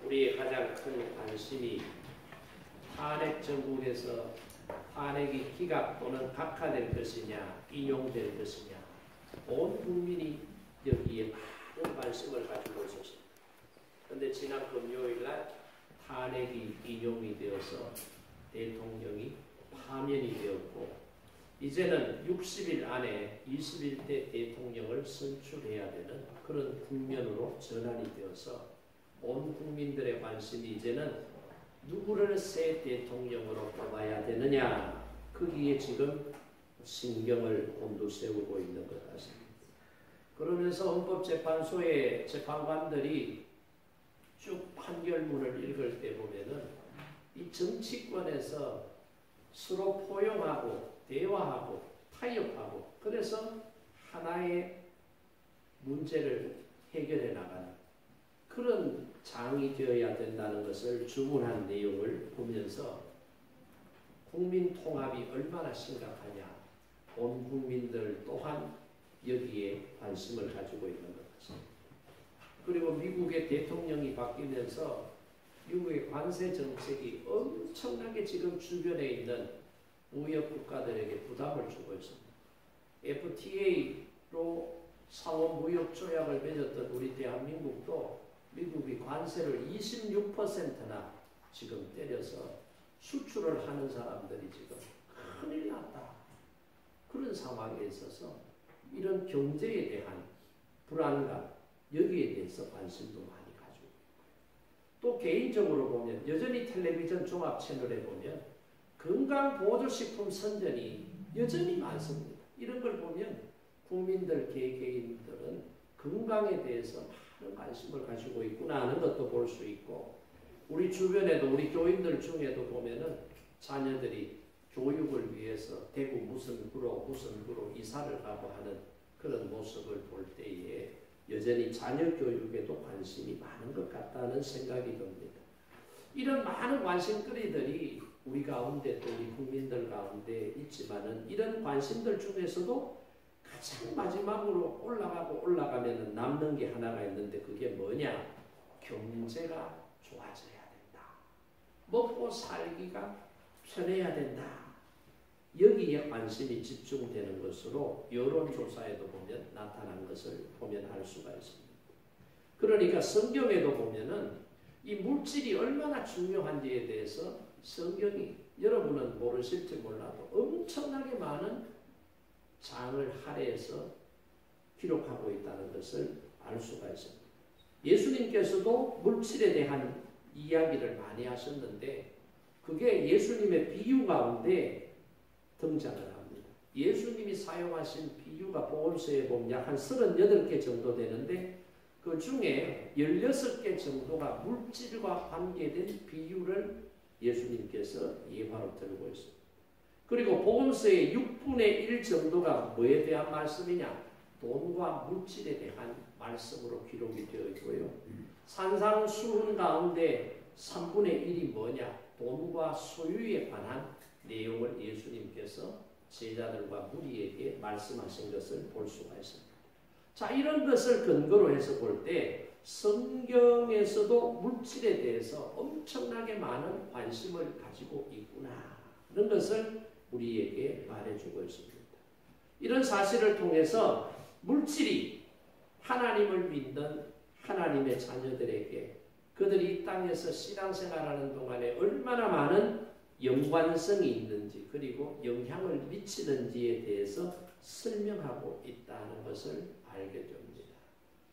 우리의 가장 큰 관심이 탄핵 정국에서 탄핵이 기각 또는 각하될 것이냐, 인용될 것이냐, 온 국민이 여기에 많은 관심을 가지고 있었습니다. 그런데 지난 금요일 날 탄핵이 인용이 되어서 대통령이 파면이 되었고, 이제는 60일 안에 21대 대통령을 선출해야 되는 그런 국면으로 전환이 되어서 온 국민들의 관심이 이제는 누구를 새 대통령으로 뽑아야 되느냐, 거기에 지금 신경을 곤두세우고 있는 것 같습니다. 그러면서 헌법재판소의 재판관들이 쭉 판결문을 읽을 때 보면은 이 정치권에서 서로 포용하고 대화하고 타협하고 그래서 하나의 문제를 해결해 나가는 그런 장이 되어야 된다는 것을 주문한 내용을 보면서 국민 통합이 얼마나 심각하냐, 온 국민들 또한 여기에 관심을 가지고 있는 것 같습니다. 그리고 미국의 대통령이 바뀌면서 미국의 관세 정책이 엄청나게 지금 주변에 있는 무역 국가들에게 부담을 주고 있습니다. FTA로 상호 무역 조약을 맺었던 우리 대한민국도 미국이 관세를 26%나 지금 때려서 수출을 하는 사람들이 지금 큰일 났다. 그런 상황에 있어서 이런 경제에 대한 불안감, 여기에 대해서 관심도 많이 가지고 있고, 또 개인적으로 보면 여전히 텔레비전 종합 채널에 보면 건강보조식품 선전이 여전히 많습니다. 이런 걸 보면 국민들, 개개인들은 건강에 대해서 많은 관심을 가지고 있구나 하는 것도 볼 수 있고, 우리 주변에도 우리 교인들 중에도 보면은 자녀들이 교육을 위해서 대구 무슨 구로 이사를 가고 하는 그런 모습을 볼 때에 여전히 자녀 교육에도 관심이 많은 것 같다는 생각이 듭니다. 이런 많은 관심거리들이 우리 가운데 또 우리 국민들 가운데 있지만은 이런 관심들 중에서도 가장 마지막으로 올라가면 남는 게 하나가 있는데 그게 뭐냐? 경제가 좋아져야 된다. 먹고 살기가 편해야 된다. 여기에 관심이 집중되는 것으로 여론조사에도 보면 나타난 것을 보면 알 수가 있습니다. 그러니까 성경에도 보면은 이 물질이 얼마나 중요한지에 대해서 성경이 여러분은 모르실지 몰라도 엄청나게 많은 장을 할애해서 기록하고 있다는 것을 알 수가 있습니다. 예수님께서도 물질에 대한 이야기를 많이 하셨는데 그게 예수님의 비유 가운데 등장을 합니다. 예수님이 사용하신 비유가 복음서에 보면 약 한 38개 정도 되는데 그 중에 16개 정도가 물질과 관계된 비유를 예수님께서 예화로 들고 있습니다. 그리고 복음서의 6분의 1 정도가 뭐에 대한 말씀이냐? 돈과 물질에 대한 말씀으로 기록이 되어 있고요. 산상수훈 가운데 3분의 1이 뭐냐? 돈과 소유에 관한 내용을 예수님께서 제자들과 무리에게 말씀하신 것을 볼 수가 있습니다. 자, 이런 것을 근거로 해서 볼 때 성경에서도 물질에 대해서 엄청나게 많은 관심을 가지고 있구나 하는 것을 우리에게 말해주고 있습니다. 이런 사실을 통해서 물질이 하나님을 믿는 하나님의 자녀들에게 그들이 이 땅에서 신앙생활하는 동안에 얼마나 많은 연관성이 있는지 그리고 영향을 미치는지에 대해서 설명하고 있다는 것을 알게 됩니다.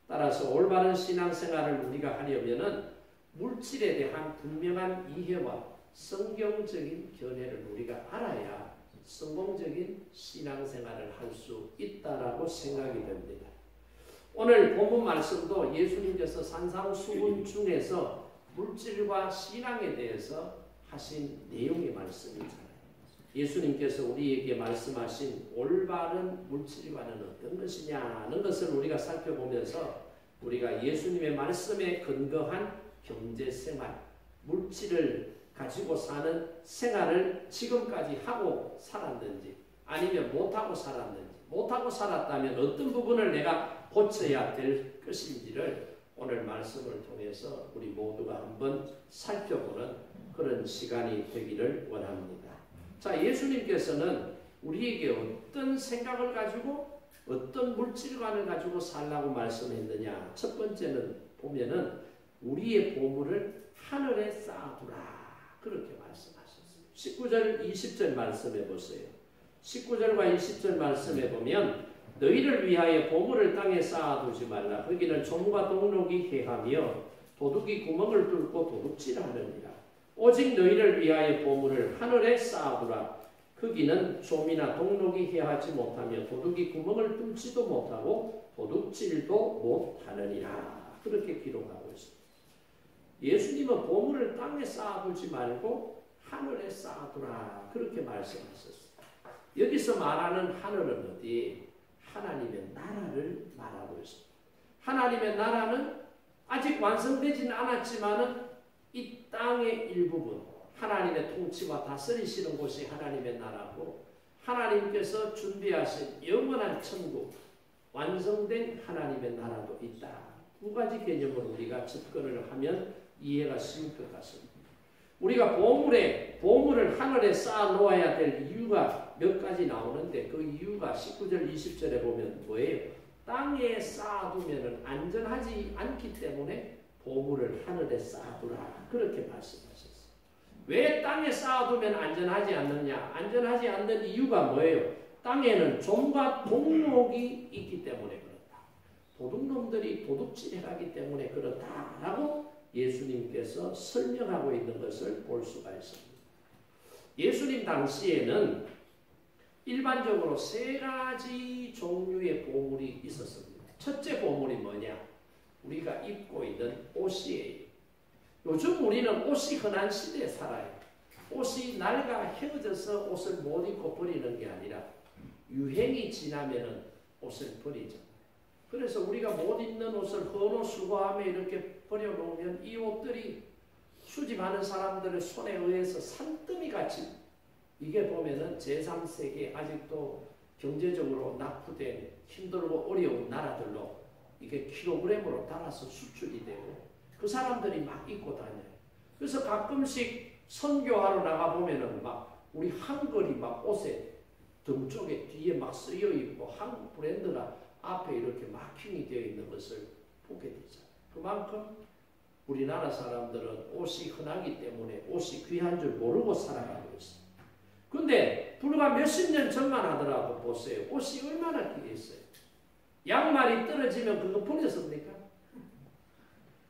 따라서 올바른 신앙생활을 우리가 하려면은 물질에 대한 분명한 이해와 성경적인 견해를 우리가 알아야 성공적인 신앙생활을 할 수 있다라고 생각이 됩니다. 오늘 본문 말씀도 예수님께서 산상수훈 중에서 물질과 신앙에 대해서 하신 내용의 말씀이잖아요. 예수님께서 우리에게 말씀하신 올바른 물질과는 어떤 것이냐는 것을 우리가 살펴보면서 우리가 예수님의 말씀에 근거한 경제생활, 물질을 가지고 사는 생활을 지금까지 하고 살았는지 아니면 못하고 살았는지 못하고 살았다면 어떤 부분을 내가 고쳐야 될 것인지를 오늘 말씀을 통해서 우리 모두가 한번 살펴보는 그런 시간이 되기를 원합니다. 자, 예수님께서는 우리에게 어떤 생각을 가지고 어떤 물질관을 가지고 살라고 말씀했느냐. 첫 번째는 보면은 우리의 보물을 하늘에 쌓아두라. 그렇게 말씀하셨어요. 19절 20절 말씀해 보세요. 19절과 20절 말씀해 보면 너희를 위하여 보물을 땅에 쌓아두지 말라. 거기는 좀과 동록이 해하며 도둑이 구멍을 뚫고 도둑질하느니라. 오직 너희를 위하여 보물을 하늘에 쌓아두라. 거기는 좀이나 동록이 해하지 못하며 도둑이 구멍을 뚫지도 못하고 도둑질도 못하느니라. 그렇게 기록하고 있습니다. 예수님은 보물을 땅에 쌓아두지 말고 하늘에 쌓아두라. 그렇게 말씀하셨습니다. 여기서 말하는 하늘은 어디? 하나님의 나라를 말하고 있습니다. 하나님의 나라는 아직 완성되지는 않았지만은 이 땅의 일부분, 하나님의 통치와 다스리시는 곳이 하나님의 나라고 하나님께서 준비하신 영원한 천국, 완성된 하나님의 나라도 있다. 두 가지 개념으로 우리가 접근을 하면 이해가 쉬울 것 같습니다. 우리가 보물을 하늘에 쌓아 놓아야 될 이유가 몇 가지 나오는데 그 이유가 19절 20절에 보면 뭐예요? 땅에 쌓아두면 안전하지 않기 때문에 보물을 하늘에 쌓아두라. 그렇게 말씀하셨어요. 왜 땅에 쌓아두면 안전하지 않느냐? 안전하지 않는 이유가 뭐예요? 땅에는 좀과 동록이 있기 때문에 그렇다. 도둑놈들이 도둑질해가기 때문에 그렇다라고 예수님께서 설명하고 있는 것을 볼 수가 있습니다. 예수님 당시에는 일반적으로 세 가지 종류의 보물이 있었습니다. 첫째 보물이 뭐냐? 우리가 입고 있는 옷이에요. 요즘 우리는 옷이 흔한 시대에 살아요. 옷이 낡아 헤어져서 옷을 못 입고 버리는 게 아니라 유행이 지나면은 옷을 버리죠. 그래서 우리가 못 입는 옷을 헌옷 수거함에 이렇게 버려놓으면 이 옷들이 수집하는 사람들의 손에 의해서 산더미같이 이게 보면은 제3세계 아직도 경제적으로 낙후된 힘들고 어려운 나라들로 이게 킬로그램으로 달아서 수출이 되고 그 사람들이 막 입고 다녀요. 그래서 가끔씩 선교하러 나가보면은 막 우리 한글이 막 옷에 등 쪽에 뒤에 막 쓰여 있고 한국 브랜드가 앞에 이렇게 마킹이 되어 있는 것을 보게 되잖아요. 그만큼 우리나라 사람들은 옷이 흔하기 때문에 옷이 귀한 줄 모르고 살아가고 있어요. 근데 불과 몇십 년 전만 하더라도 보세요. 옷이 얼마나 귀했어요. 양말이 떨어지면 그거 버렸습니까?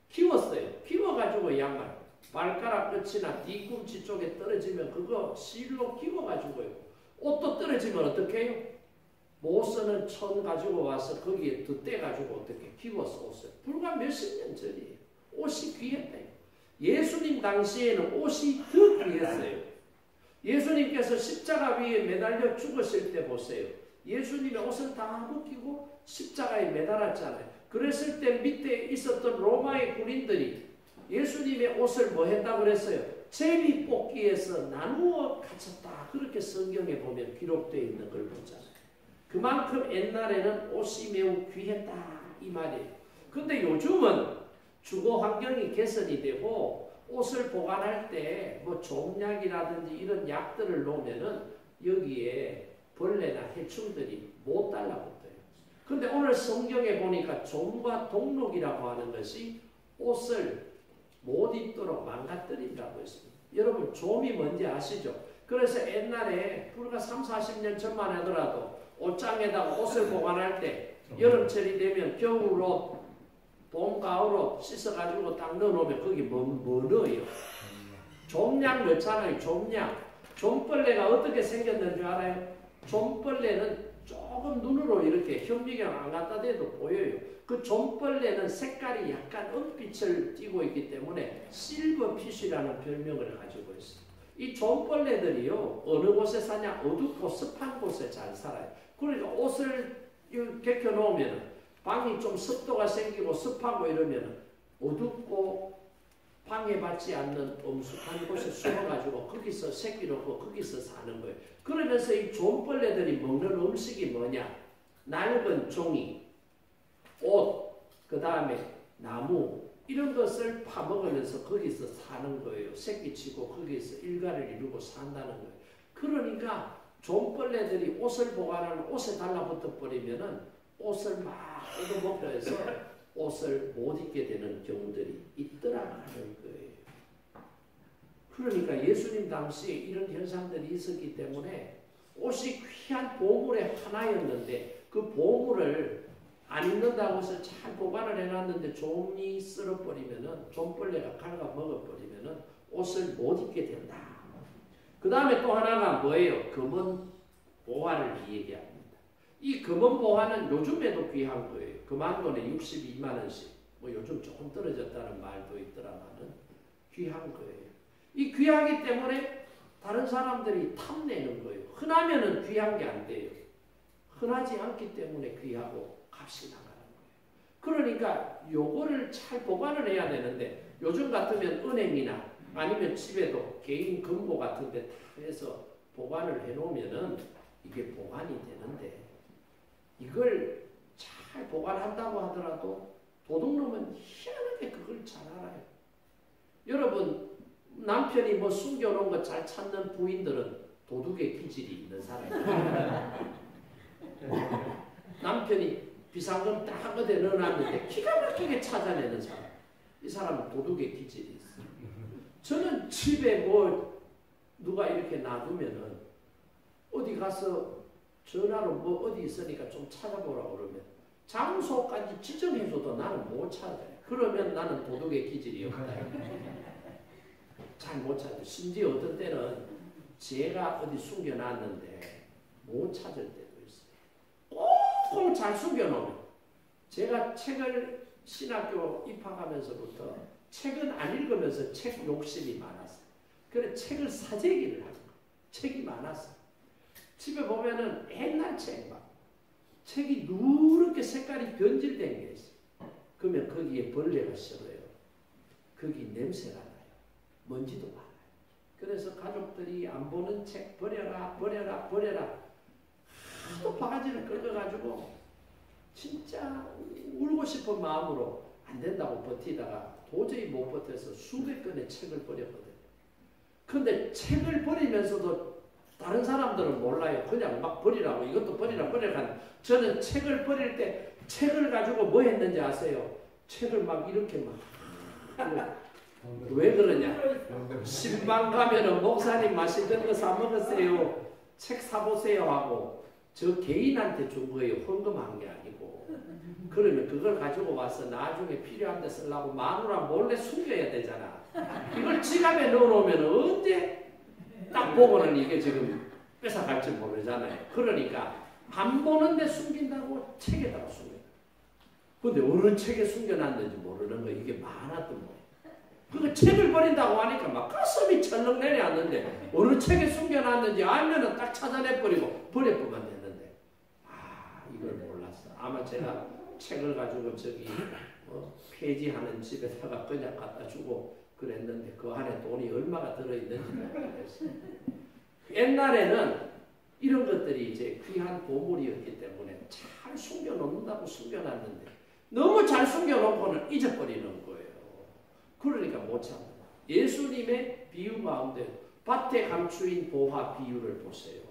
키웠어요. 키워가지고 양말. 발가락 끝이나 뒤꿈치 쪽에 떨어지면 그거 실로 키워가지고요. 옷도 떨어지면 어떻게 해요? 못 쓰는 천 가지고 와서 거기에 덧대가지고 어떻게 키워서 옷을. 불과 몇십 년 전이에요. 옷이 귀했다. 예수님 당시에는 옷이 더 귀했어요. 예수님께서 십자가 위에 매달려 죽으실 때 보세요. 예수님의 옷을 다 벗기고 십자가에 매달았잖아요. 그랬을 때 밑에 있었던 로마의 군인들이 예수님의 옷을 뭐 했다고 그랬어요? 제비뽑기에서 나누어 가졌다. 그렇게 성경에 보면 기록되어 있는 걸 보잖아요. 그만큼 옛날에는 옷이 매우 귀했다. 이 말이에요. 근데 요즘은 주거 환경이 개선이 되고 옷을 보관할 때 뭐 종약이라든지 이런 약들을 놓으면은 여기에 벌레나 해충들이 못 달라붙어요. 근데 오늘 성경에 보니까 좀과 동록이라고 하는 것이 옷을 못 입도록 망가뜨린다고 했습니다. 여러분 좀이 뭔지 아시죠? 그래서 옛날에 불과 30-40년 전만 하더라도 옷장에다가 옷을 보관할 때 여름철이 되면 겨울옷, 봄, 가을옷 씻어가지고 딱 넣어놓으면 거기 뭐 넣어요? 좀약 넣잖아요. 좀약. 좀벌레가 어떻게 생겼는 줄 알아요? 좀벌레는 조금 눈으로 이렇게 현미경 안 갖다 대도 보여요. 그 좀벌레는 색깔이 약간 은빛을 띠고 있기 때문에 실버핏이라는 별명을 가지고 있어요. 이 좀벌레들이요. 어느 곳에 사냐? 어둡고 습한 곳에 잘 살아요. 그러니까 옷을 벗겨놓으면 방이 좀 습도가 생기고 습하고 이러면 어둡고 방해받지 않는 엄숙한 곳에 숨어가지고 거기서 새끼 놓고 거기서 사는 거예요. 그러면서 이 좀벌레들이 먹는 음식이 뭐냐? 낡은 종이, 옷, 그 다음에 나무, 이런 것을 파먹으면서 거기서 사는 거예요. 새끼치고 거기서 일가를 이루고 산다는 거예요. 그러니까 좀벌레들이 옷을 보관하는 옷에 달라붙어 버리면은 옷을 막 얻어먹고 해서 옷을 못 입게 되는 경우들이 있더라는 거예요. 그러니까 예수님 당시에 이런 현상들이 있었기 때문에 옷이 귀한 보물의 하나였는데 그 보물을 안 입는다고 해서 잘 보관을 해놨는데 좀이 쓸어버리면은 좀벌레가 갉아먹어버리면은 옷을 못 입게 된다. 그 다음에 또 하나가 뭐예요? 금은 보화를 얘기합니다. 이 금은 보화는 요즘에도 귀한 거예요. 금 한 돈에 62만 원씩. 뭐 요즘 조금 떨어졌다는 말도 있더라마는 귀한 거예요. 이 귀하기 때문에 다른 사람들이 탐내는 거예요. 흔하면은 귀한 게 안 돼요. 흔하지 않기 때문에 귀하고 값이 나가는 거예요. 그러니까 요거를 잘 보관을 해야 되는데 요즘 같으면 은행이나 아니면 집에도 개인 금고 같은 데 다 해서 보관을 해놓으면은 이게 보관이 되는데 이걸 잘 보관한다고 하더라도 도둑놈은 희한하게 그걸 잘 알아요. 여러분 남편이 뭐 숨겨놓은 거 잘 찾는 부인들은 도둑의 기질이 있는 사람이에요. 남편이 비상금 딱 어디에 넣어놨는데 기가 막히게 찾아내는 사람. 이 사람은 도둑의 기질이 있어요. 저는 집에 뭐 누가 이렇게 놔두면은 어디 가서 전화로 뭐 어디 있으니까 좀 찾아보라고 그러면 장소까지 지정해줘도 나는 못 찾아요. 그러면 나는 도둑의 기질이 없다. 잘 못 찾아요. 심지어 어떤 때는 제가 어디 숨겨놨는데 못 찾을 때도 있어요. 꼭 잘 숨겨놓으면 제가 책을 신학교 입학하면서부터 책은 안 읽으면서 책 욕심이 많았어요. 그래서 책을 사재기를 하는 거예요. 책이 많았어요. 집에 보면은 옛날 책 막 책이 누렇게 색깔이 변질된 게 있어요. 그러면 거기에 벌레가 싫어요. 거기 냄새가 나요. 먼지도 많아요. 그래서 가족들이 안 보는 책 버려라 버려라 버려라 하도 바가지를 긁어가지고 진짜 울고 싶은 마음으로 안 된다고 버티다가 도저히 못 버텨서 수백 권의 책을 버렸거든요. 그런데 책을 버리면서도 다른 사람들은 몰라요. 그냥 막 버리라고 이것도 버리라 버리라. 저는 책을 버릴 때 책을 가지고 뭐 했는지 아세요? 책을 막 이렇게 막 왜 그러냐? 신방 가면은 목사님 맛있는 거 사 먹으세요. 책 사보세요 하고 저 개인한테 준 거예요. 헌금한 게 아니고. 그러면 그걸 가지고 와서 나중에 필요한 데 쓰려고 마누라 몰래 숨겨야 되잖아. 이걸 지갑에 넣어놓으면 언제 딱 보고는 이게 지금 뺏어갈지 모르잖아요. 그러니까 안 보는데 숨긴다고 책에다가 숨겨요. 근데 어느 책에 숨겨놨는지 모르는 거 이게 많았던 거예요. 그 책을 버린다고 하니까 막 가슴이 철렁 내려앉는데 어느 책에 숨겨놨는지 알면은 딱 찾아내버리고 버려보면 되는데 이걸 몰랐어. 아마 제가 책을 가지고 저기 폐지하는 집에다가 그냥 갖다 주고 그랬는데 그 안에 돈이 얼마가 들어있는지 모르겠어요. 옛날에는 이런 것들이 이제 귀한 보물이었기 때문에 잘 숨겨놓는다고 숨겨놨는데 너무 잘 숨겨놓고는 잊어버리는 거예요. 그러니까 못 찾는다. 예수님의 비유 가운데 밭에 감추인 보화 비유를 보세요.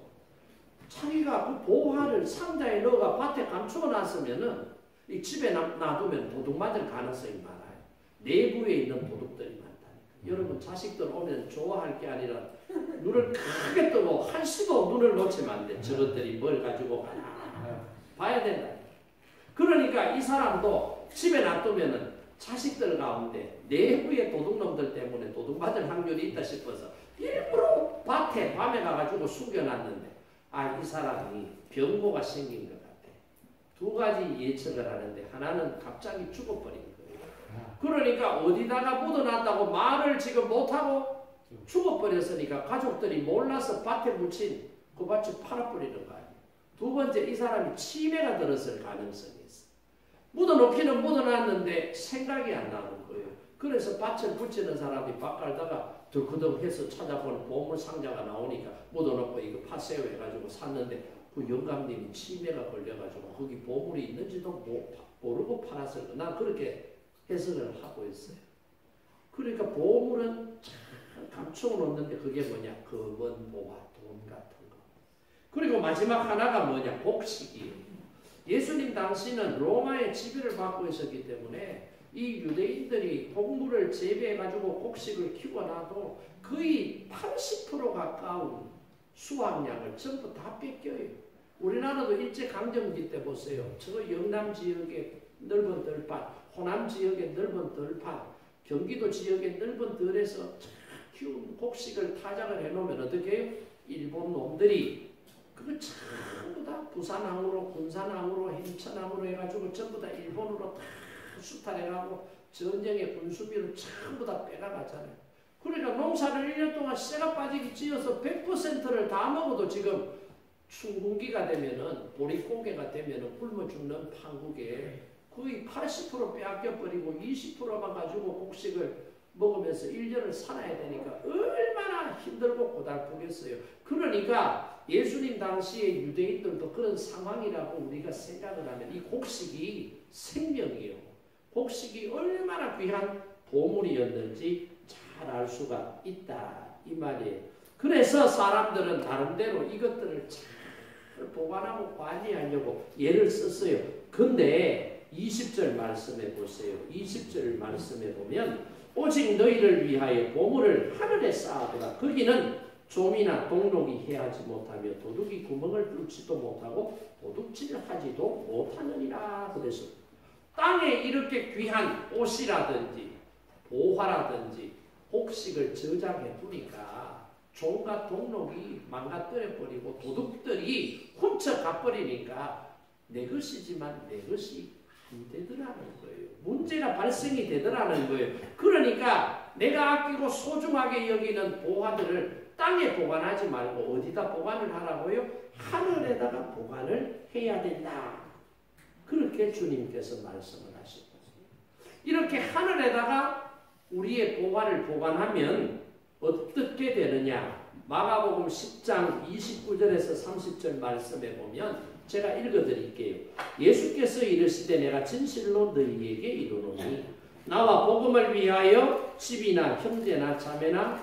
자기가 그 보화를 상자에 넣어가 밭에 감추어 놨으면은 이 집에 놔두면 도둑 맞을 가능성이 많아요. 내부에 있는 도둑들이 많다니까. 여러분 자식들 오면 좋아할 게 아니라 눈을 크게 뜨고 한시도 눈을 놓치면 안 돼. 저것들이 뭘 가지고 가나 봐야 된다. 그러니까 이 사람도 집에 놔두면은 자식들 가운데 내부의 도둑놈들 때문에 도둑 맞을 확률이 있다 싶어서 일부러 밭에 밤에 가가지고 숨겨놨는데 이 사람이 병고가 생긴 것 같아. 두 가지 예측을 하는데 하나는 갑자기 죽어버린 거예요. 그러니까 어디다가 묻어놨다고 말을 지금 못하고 죽어버렸으니까 가족들이 몰라서 밭에 묻힌 그 밭을 팔아버리는 거 아니에요. 두 번째 이 사람이 치매가 들었을 가능성이 있어. 묻어놓기는 묻어놨는데 생각이 안 나는 거예요. 그래서 밭을 붙이는 사람이 밭 갈다가 덜커덕해서 찾아보는 보물 상자가 나오니까 묻어놓고 이거 파세요 해가지고 샀는데 그 영감님이 치매가 걸려가지고 거기 보물이 있는지도 모르고 팔았을 거예요. 난 그렇게 해석을 하고 있어요. 그러니까 보물은 감추어 놓는데 그게 뭐냐? 금은, 보화, 돈 같은 거. 그리고 마지막 하나가 뭐냐? 곡식이에요. 예수님 당시는 로마의 지배를 받고 있었기 때문에 이 유대인들이 곡물을 재배해가지고 곡식을 키워놔도 거의 80% 가까운 수확량을 전부 다 뺏겨요. 우리나라도 일제강점기 때 보세요. 저 영남 지역의 넓은 들판, 호남 지역의 넓은 들판, 경기도 지역의 넓은 들에서 키운 곡식을 타작을 해놓으면 어떻게 해요? 일본 놈들이 그거 전부 다 부산항으로, 군산항으로, 인천항으로 해가지고 전부 다 일본으로 다 수탈해가고 전쟁의 군수비를 전부 다 빼가가잖아요. 그러니까 농사를 1년 동안 쇠가 빠지게 찌어서 100%를 다 먹어도 지금 춘궁기가 되면은, 보릿고개가 되면은 굶어 죽는 판국에 거의 80% 빼앗겨버리고 20%만 가지고 곡식을 먹으면서 1년을 살아야 되니까 얼마나 힘들고 고달프겠어요. 그러니까 예수님 당시에 유대인들도 그런 상황이라고 우리가 생각을 하면 이 곡식이 생명이에요. 곡식이 얼마나 귀한 보물이었는지 잘 알 수가 있다 이 말이에요. 그래서 사람들은 나름대로 이것들을 잘 보관하고 관리하려고 예를 썼어요. 근데 20절 말씀해 보세요. 20절 말씀해 보면 오직 너희를 위하여 보물을 하늘에 쌓아두라. 거기는 좀이나 동록이 해하지 못하며 도둑이 구멍을 뚫지도 못하고 도둑질을 하지도 못하느니라. 그래서 땅에 이렇게 귀한 옷이라든지 보화라든지 곡식을 저장해 두니까 종과 동록이 망가뜨려 버리고 도둑들이 훔쳐가 버리니까 내 것이지만 내 것이 안 되더라는 거예요. 문제가 발생이 되더라는 거예요. 그러니까 내가 아끼고 소중하게 여기는 보화들을 땅에 보관하지 말고 어디다 보관을 하라고요? 하늘에다가 보관을 해야 된다. 그렇게 주님께서 말씀을 하셨습니다. 이렇게 하늘에다가 우리의 보화를 보관하면 어떻게 되느냐? 마가복음 10장 29절에서 30절 말씀에 보면 제가 읽어드릴게요. 예수께서 이르시되 내가 진실로 너희에게 이르노니 나와 복음을 위하여 집이나 형제나 자매나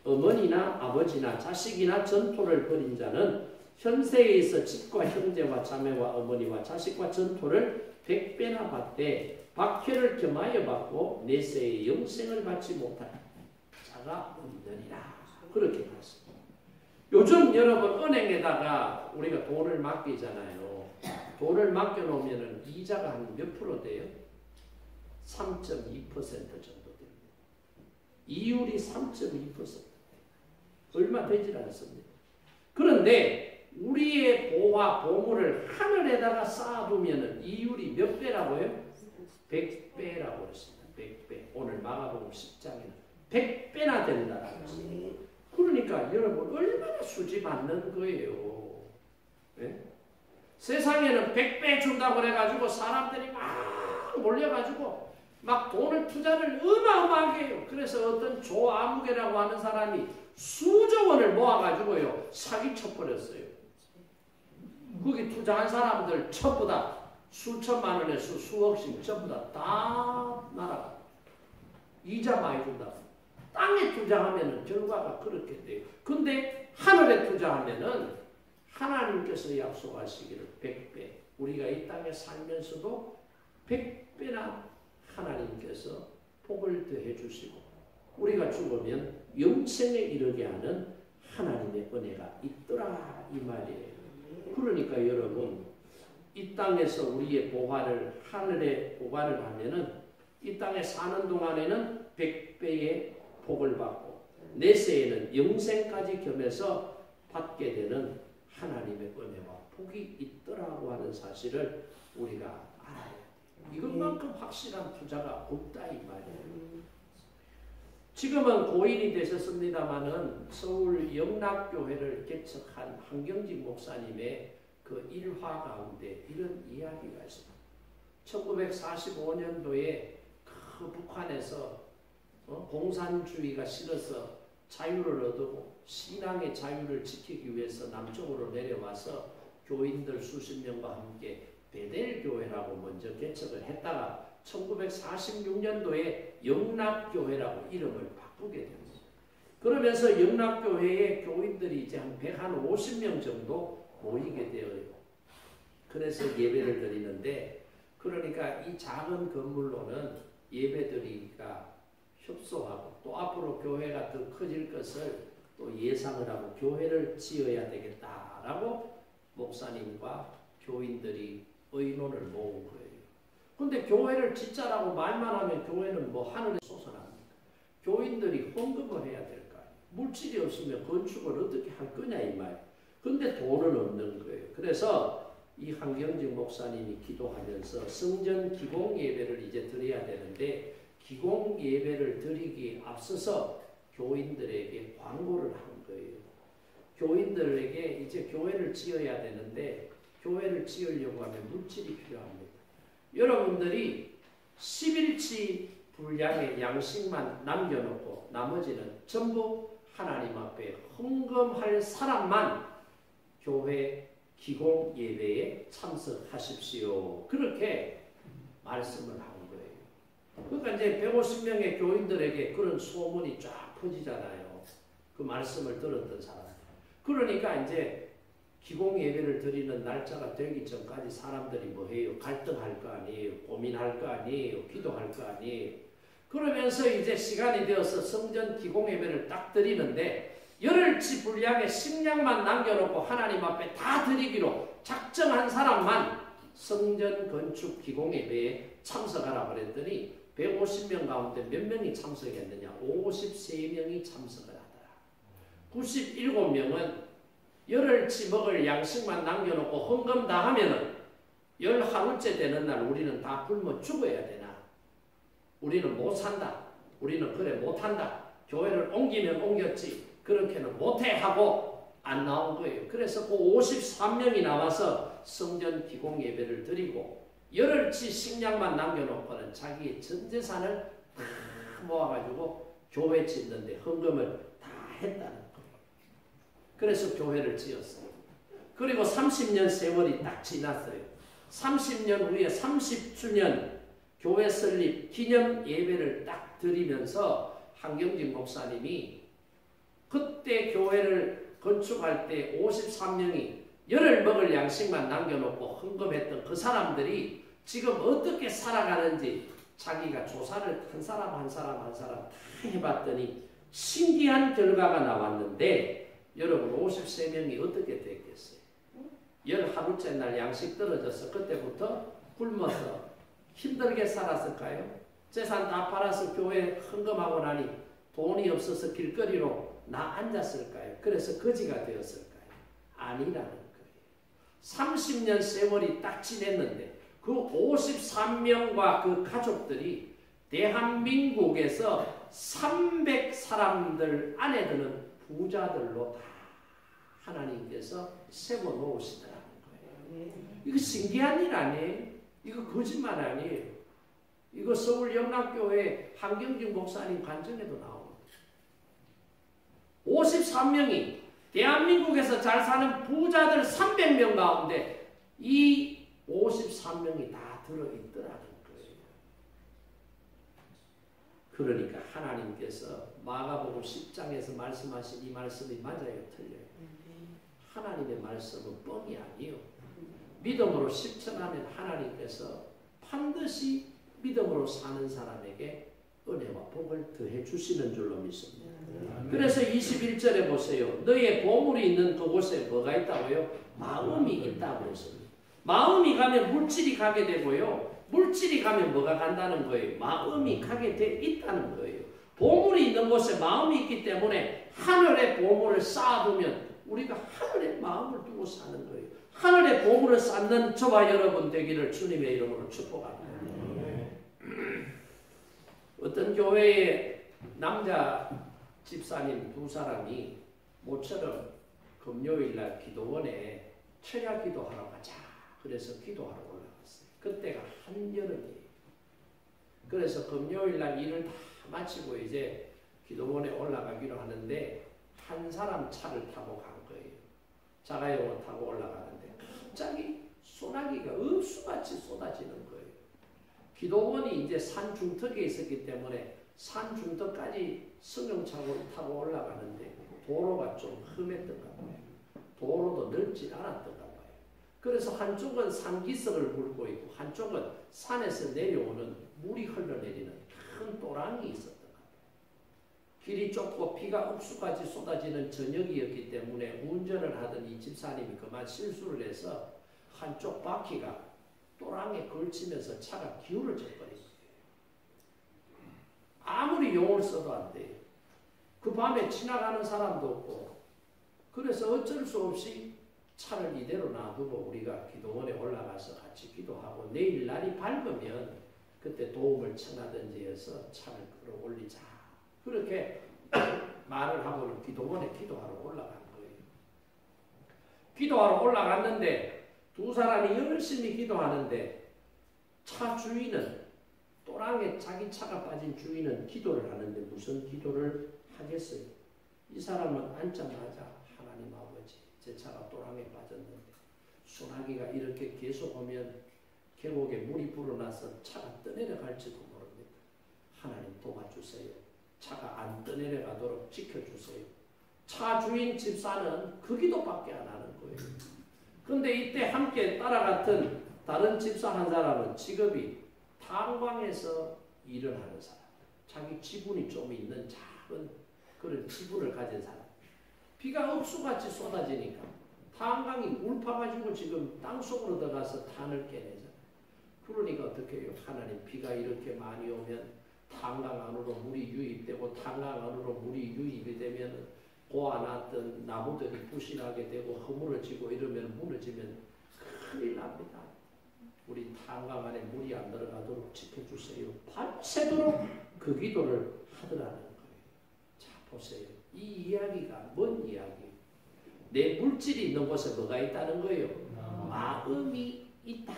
어머니나 아버지나 자식이나 전토를 벌인 자는 현세에 있어 집과 형제와 자매와 어머니와 자식과 전토를 100배나 받되 박해를 겸하여 받고 내세에 영생을 받지 못할 자가 없느니라. 그렇게 말씀합니다. 요즘 여러분 은행에다가 우리가 돈을 맡기잖아요. 돈을 맡겨놓으면 이자가 한 몇 프로 돼요? 3.2% 정도 됩니다. 이율이 3.2%. 얼마 되질 않습니다. 그런데 우리의 보화, 보물을 하늘에다가 쌓아두면 이율이 몇 배라고요? 100배라고 했습니다. 100배. 오늘 마가복음 10장에는 100배나 된다라고 했습니다. 그러니까 여러분 얼마나 수지 받는 거예요. 네? 세상에는 100배 준다고 그래가지고 사람들이 막 몰려가지고 막 돈을 투자를 어마어마하게 해요. 그래서 어떤 조아무개라고 하는 사람이 수조 원을 모아가지고요 사기쳐버렸어요. 거기 투자한 사람들 전부 다 수천만 원에서 수억씩 전부 다 날아가. 이자 많이 준다. 땅에 투자하면은 결과가 그렇게 돼요. 근데 하늘에 투자하면은 하나님께서 약속하시기를 100배. 우리가 이 땅에 살면서도 100배나 하나님께서 복을 더해 주시고 우리가 죽으면 영생에 이르게 하는 하나님의 은혜가 있더라 이 말이에요. 그러니까 여러분 이 땅에서 우리의 보화를 하늘에 보관을 하면은 이 땅에 사는 동안에는 100배의 복을 받고 내세에는 영생까지 겸해서 받게 되는 하나님의 은혜와 복이 있더라고 하는 사실을 우리가 알아야 돼요. 이것만큼 확실한 투자가 없다 이 말이에요. 지금은 고인이 되셨습니다마는 서울 영락교회를 개척한 한경직 목사님의 그 일화 가운데 이런 이야기가 있습니다. 1945년도에 그 북한에서 공산주의가 싫어서 자유를 얻고 신앙의 자유를 지키기 위해서 남쪽으로 내려와서 교인들 수십 명과 함께 베델교회라고 먼저 개척을 했다가 1946년도에 영락교회라고 이름을 바꾸게 됩니다. 그러면서 영락교회의 교인들이 이제 한 150명 정도 모이게 되어요. 그래서 예배를 드리는데, 그러니까 이 작은 건물로는 예배드리기가 협소하고 또 앞으로 교회가 더 커질 것을 또 예상을 하고 교회를 지어야 되겠다라고 목사님과 교인들이 의논을 모은 거예요. 근데 교회를 짓자라고 말만 하면 교회는 뭐 하늘에 솟아납니까? 교인들이 헌금을 해야 될 거 아니에요. 물질이 없으면 건축을 어떻게 할 거냐 이 말. 근데 돈은 없는 거예요. 그래서 이 한경직 목사님이 기도하면서 성전 기공 예배를 이제 드려야 되는데, 기공 예배를 드리기에 앞서서 교인들에게 광고를 한 거예요. 교인들에게 이제 교회를 지어야 되는데, 교회를 지으려고 하면 물질이 필요합니다. 여러분들이 10일치 분량의 양식만 남겨놓고 나머지는 전부 하나님 앞에 헌금할 사람만 교회 기공 예배에 참석하십시오. 그렇게 말씀을 한 거예요. 그러니까 이제 150명의 교인들에게 그런 소문이 쫙 퍼지잖아요. 그 말씀을 들었던 사람. 그러니까 이제 기공 예배를 드리는 날짜가 되기 전까지 사람들이 뭐 해요? 갈등할 거 아니에요? 고민할 거 아니에요? 기도할 거 아니에요? 그러면서 이제 시간이 되어서 성전 기공 예배를 딱 드리는데, 열흘치 분량의 식량만 남겨놓고 하나님 앞에 다 드리기로 작정한 사람만 성전 건축 기공 예배에 참석하라 그랬더니 150명 가운데 몇 명이 참석했느냐? 53명이 참석을 하더라. 97명은 열흘치 먹을 양식만 남겨놓고 헌금 다 하면은 10하루째 되는 날 우리는 다 굶어 죽어야 되나? 우리는 못 산다. 우리는 그래 못한다. 교회를 옮기면 옮겼지. 그렇게는 못해 하고 안 나온 거예요. 그래서 그 53명이 나와서 성전 기공 예배를 드리고 열흘치 식량만 남겨놓고는 자기의 전 재산을 다 모아가지고 교회 짓는데 헌금을 다 했다는 거예요. 그래서 교회를 지었어요. 그리고 30년 세월이 딱 지났어요. 30년 후에 30주년 교회 설립 기념 예배를 딱 드리면서 한경직 목사님이 그때 교회를 건축할 때 53명이 열흘 먹을 양식만 남겨놓고 헌금했던 그 사람들이 지금 어떻게 살아가는지 자기가 조사를 한 사람 한 사람 한 사람 다 해봤더니 신기한 결과가 나왔는데, 여러분 53명이 어떻게 됐겠어요? 10하루째 날 양식 떨어져서 그때부터 굶어서 힘들게 살았을까요? 재산 다 팔아서 교회 헌금하고 나니 돈이 없어서 길거리로 나 앉았을까요? 그래서 거지가 되었을까요? 아니라는 거예요. 30년 세월이 딱 지냈는데 그 53명과 그 가족들이 대한민국에서 300사람들 안에 드는 부자들로 다 하나님께서 세워놓으시더라는 거예요. 이거 신기한 일 아니에요? 이거 거짓말 아니에요. 이거 서울 영락교회 한경직 목사님 간증에도 나옵니다. 53명이 대한민국에서 잘 사는 부자들 300명 가운데 이 53명이 다 들어있더라는 거예요. 그러니까 하나님께서 마가복음 10장에서 말씀하신 이 말씀이 맞아요? 틀려요? 하나님의 말씀은 뻥이 아니에요. 믿음으로 실천하면 하나님께서 반드시 믿음으로 사는 사람에게 은혜와 복을 더해 주시는 줄로 믿습니다. 그래서 21절에 보세요. 너의 보물이 있는 그곳에 뭐가 있다고요? 마음이 있다고 했습니다. 마음이 가면 물질이 가게 되고요. 물질이 가면 뭐가 간다는 거예요? 마음이 가게 돼 있다는 거예요. 보물이 있는 곳에 마음이 있기 때문에 하늘의 보물을 쌓아두면 우리가 하늘의 마음을 두고 사는 거예요. 하늘의 보물을 쌓는 저와 여러분 되기를 주님의 이름으로 축복합니다. 어떤 교회의 남자 집사님 두 사람이 모처럼 금요일날 기도원에 철야 기도하러 가자. 그래서 기도하러 올라갔어요. 그때가 한여름이에요. 그래서 금요일날 일을 다 마치고 이제 기도원에 올라가기로 하는데 한 사람 차를 타고 간 거예요. 자가용을 타고 올라가는데 갑자기 소나기가 억수같이 쏟아지는 거예요. 기도원이 이제 산 중턱에 있었기 때문에 산 중턱까지 승용차로 타고 올라가는데 도로가 좀 험했던가 봐요. 도로도 넓지 않았던가 봐요. 그래서 한쪽은 산기슭을 물고 있고 한쪽은 산에서 내려오는 물이 흘러내리는 큰 또랑이 있었던가 봐요. 길이 좁고 비가 옥수까지 쏟아지는 저녁이었기 때문에 운전을 하던 이 집사님이 그만 실수를 해서 한쪽 바퀴가 또랑에 걸치면서 차가 기울어져 버린 거예요. 아무리 용을 써도 안 돼요. 그 밤에 지나가는 사람도 없고 그래서 어쩔 수 없이 차를 이대로 놔두고 우리가 기도원에 올라가서 같이 기도하고 내일 날이 밝으면 그때 도움을 청하든지 해서 차를 끌어올리자. 그렇게 말을 하고는 기도원에 기도하러 올라간 거예요. 기도하러 올라갔는데 두 사람이 열심히 기도하는데 차 주인은 또랑에 자기 차가 빠진 주인은 기도를 하는데 무슨 기도를 하겠어요? 이 사람은 앉자마자 하나님 아버지 제 차가 또랑에 빠졌는데 소나기가 이렇게 계속 오면 계곡에 물이 불어나서 차가 떠내려갈지도 모릅니다. 하나님 도와주세요. 차가 안 떠내려가도록 지켜주세요. 차 주인 집사는 그 기도밖에 안 하는 거예요. 그런데 이때 함께 따라갔던 다른 집사 한 사람은 직업이 탄광에서 일을 하는 사람. 자기 지분이 좀 있는 작은 그런 지분을 가진 사람. 비가 옥수같이 쏟아지니까 탄광이 물 파가지고 지금 땅속으로 들어가서 탄을 깨내잖아요. 그러니까 어떻게 해요? 하나님 비가 이렇게 많이 오면 탄광 안으로 물이 유입되고 탄광 안으로 물이 유입이 되면 고아놨던 나무들이 부실하게 되고 허물어지고 이러면 무너지면 큰일 납니다. 우리 탄광 안에 물이 안 들어가도록 지켜주세요. 밤새도록 그 기도를 하더라는 거예요. 자 보세요. 이 이야기가 뭔 이야기? 내 물질이 있는 곳에 뭐가 있다는 거예요? 마음이 있다.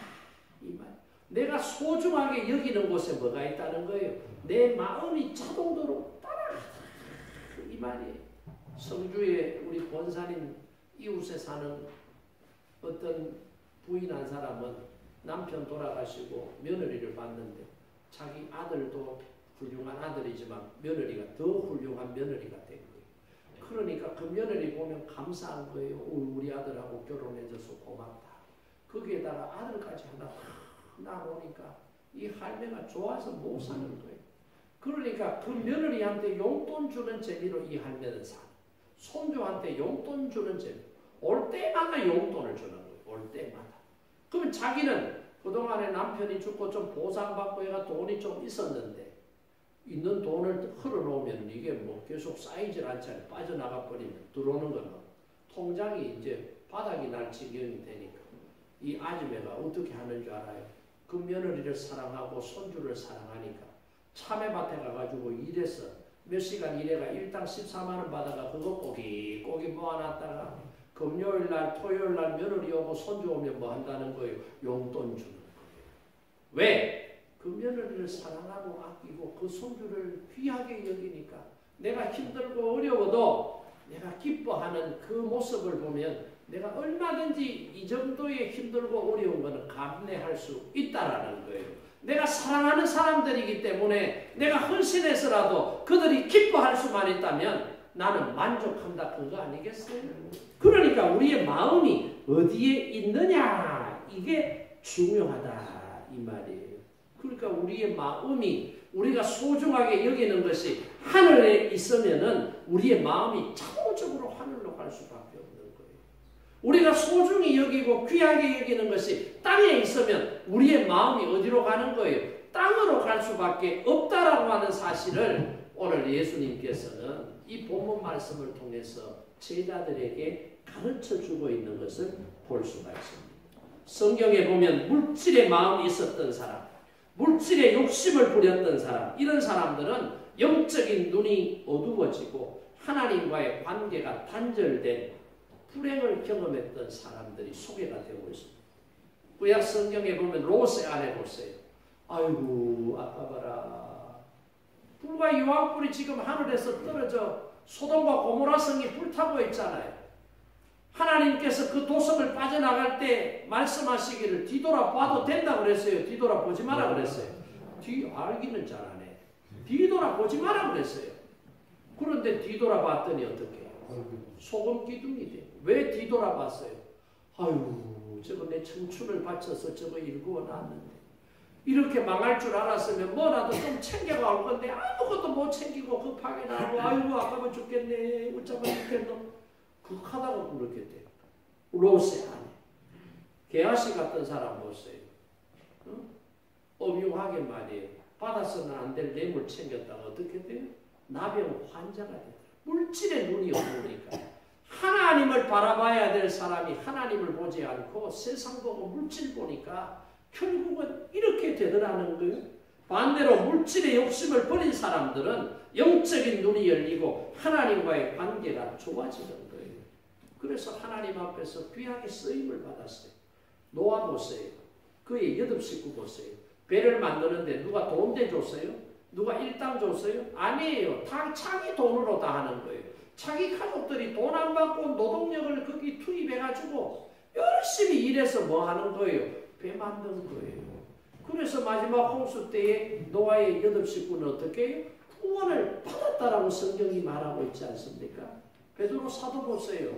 이 말. 내가 소중하게 여기는 곳에 뭐가 있다는 거예요? 내 마음이 자동으로 따라가다. 이 말이에요. 성주에 우리 권사님 이웃에 사는 어떤 부인 한 사람은 남편 돌아가시고 며느리를 봤는데 자기 아들도 훌륭한 아들이지만 며느리가 더 훌륭한 며느리가 된 거예요. 그러니까 그 며느리 보면 감사한 거예요. 우리 아들하고 결혼해줘서 고맙다. 거기에다가 아들까지 하나 나오니까 이 할매가 좋아서 못 사는 거예요. 그러니까 그 며느리한테 용돈 주는 재미로 이 할매는 사. 손주한테 용돈 주는 재미. 올 때마다 용돈을 주는 거예요. 올 때마다. 그러면 자기는 그동안에 남편이 죽고 좀 보상받고 얘가 돈이 좀 있었는데 있는 돈을 흘러놓으면 이게 뭐 계속 쌓이질 않잖아요. 빠져나가 버리면 들어오는 거는 통장이 이제 바닥이 날 지경이 되니까 이 아줌매가 어떻게 하는 줄 알아요? 그 며느리를 사랑하고 손주를 사랑하니까 참외밭에 가가지고 일해서 몇 시간 일해가 일당 14만 원 받아가 그거 꼬깃꼬깃 모아놨다가 금요일날 토요일날 며느리 오고 손주 오면 뭐 한다는 거예요? 용돈 주는 거예요. 왜? 그 며느리를 사랑하고 아끼고 그 손주를 귀하게 여기니까 내가 힘들고 어려워도 내가 기뻐하는 그 모습을 보면 내가 얼마든지 이 정도의 힘들고 어려운 것은 감내할 수 있다라는 거예요. 내가 사랑하는 사람들이기 때문에 내가 헌신해서라도 그들이 기뻐할 수만 있다면 나는 만족한다 그거 아니겠어요? 그러니까 우리의 마음이 어디에 있느냐 이게 중요하다 이 말이에요. 그러니까 우리의 마음이 우리가 소중하게 여기는 것이 하늘에 있으면은 우리의 마음이 자동적으로 하늘로 갈 수밖에 없는 거예요. 우리가 소중히 여기고 귀하게 여기는 것이 땅에 있으면 우리의 마음이 어디로 가는 거예요? 땅으로 갈 수밖에 없다라고 하는 사실을 오늘 예수님께서는 이 본문 말씀을 통해서 제자들에게 가르쳐주고 있는 것을 볼 수가 있습니다. 성경에 보면 물질의 마음이 있었던 사람, 물질의 욕심을 부렸던 사람, 이런 사람들은 영적인 눈이 어두워지고 하나님과의 관계가 단절된 불행을 경험했던 사람들이 소개가 되고 있습니다. 구약 성경에 보면 롯의 아내 보세요. 아이고 아까 봐라. 불과 유황불이 지금 하늘에서 떨어져 소돔과 고모라 성이 불타고 있잖아요. 하나님께서 그 도성을 빠져나갈 때 말씀하시기를 뒤돌아봐도 된다고 그랬어요. 뒤돌아보지 마라 그랬어요. 알기는 잘하네. 뒤돌아보지 마라 그랬어요. 그런데 뒤돌아봤더니 어떻게 해요? 소금 기둥이 돼요. 왜 뒤돌아봤어요? 아유, 저거 내 청춘을 바쳐서 저거 일구어 놨는데 이렇게 망할 줄 알았으면 뭐라도 좀 챙겨가 올 건데 아무것도 못 챙기고 급하게 나고 아이고 아까워 죽겠네 어쩌면 죽겠노 그하다가 그렇게 돼요. 로세 안에 게하시 같은 사람 보세요. 엄중하게 말이에요. 받아서는 안 될 뇌물 챙겼다가 어떻게 돼요? 나병 환자가 돼요. 물질에 눈이 없으니까 하나님을 바라봐야 될 사람이 하나님을 보지 않고 세상 보고 물질 보니까 결국은 이렇게 되더라는 거예요. 반대로 물질의 욕심을 버린 사람들은 영적인 눈이 열리고 하나님과의 관계가 좋아지는 거예요. 그래서 하나님 앞에서 귀하게 쓰임을 받았어요. 노아 보세요. 그의 8식구 보세요. 배를 만드는데 누가 돈 대줬어요? 누가 일당 줬어요? 아니에요. 다 자기 돈으로 다 하는 거예요. 자기 가족들이 돈 안 받고 노동력을 거기 투입해가지고 열심히 일해서 뭐 하는 거예요? 배 만든 거예요. 그래서 마지막 홍수 때에 노아의 8식구는 어떻게 해요? 구원을 받았다라고 성경이 말하고 있지 않습니까? 베드로 사도 보세요.